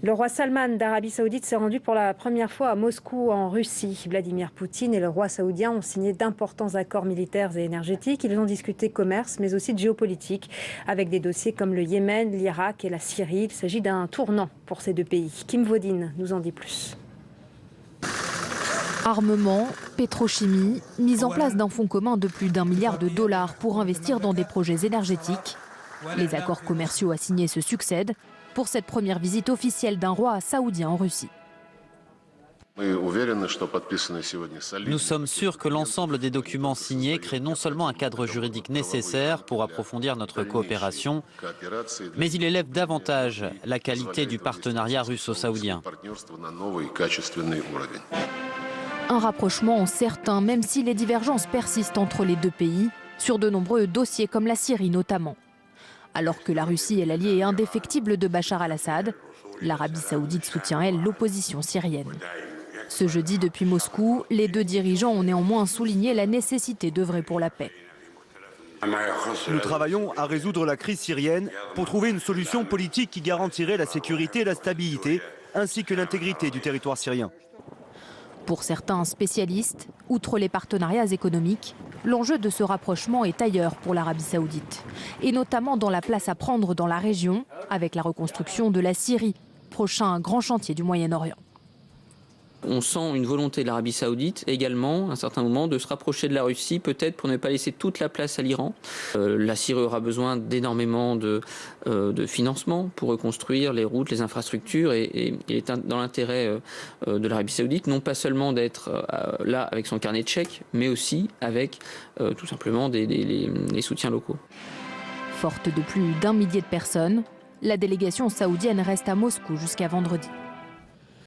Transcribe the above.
Le roi Salman d'Arabie Saoudite s'est rendu pour la première fois à Moscou, en Russie. Vladimir Poutine et le roi saoudien ont signé d'importants accords militaires et énergétiques. Ils ont discuté commerce, mais aussi de géopolitique, avec des dossiers comme le Yémen, l'Irak et la Syrie. Il s'agit d'un tournant pour ces deux pays. Kim Vaudine nous en dit plus. Armement, pétrochimie, mise en place d'un fonds commun de plus d'1 milliard de dollars pour investir dans des projets énergétiques. Les accords commerciaux à signer se succèdent pour cette première visite officielle d'un roi saoudien en Russie. Nous sommes sûrs que l'ensemble des documents signés crée non seulement un cadre juridique nécessaire pour approfondir notre coopération, mais il élève davantage la qualité du partenariat russo-saoudien. Un rapprochement certain, même si les divergences persistent entre les deux pays, sur de nombreux dossiers comme la Syrie notamment. Alors que la Russie est l'allié indéfectible de Bachar al-Assad, l'Arabie saoudite soutient, elle, l'opposition syrienne. Ce jeudi, depuis Moscou, les deux dirigeants ont néanmoins souligné la nécessité d'œuvrer pour la paix. Nous travaillons à résoudre la crise syrienne pour trouver une solution politique qui garantirait la sécurité et la stabilité, ainsi que l'intégrité du territoire syrien. Pour certains spécialistes, outre les partenariats économiques, l'enjeu de ce rapprochement est ailleurs pour l'Arabie saoudite. Et notamment dans la place à prendre dans la région, avec la reconstruction de la Syrie, prochain grand chantier du Moyen-Orient. On sent une volonté de l'Arabie saoudite également, à un certain moment, de se rapprocher de la Russie, peut-être pour ne pas laisser toute la place à l'Iran. La Syrie aura besoin d'énormément de financement pour reconstruire les routes, les infrastructures, et il est dans l'intérêt de l'Arabie saoudite, non pas seulement d'être là avec son carnet de chèques, mais aussi avec tout simplement les soutiens locaux. Forte de plus d'1 millier de personnes, la délégation saoudienne reste à Moscou jusqu'à vendredi.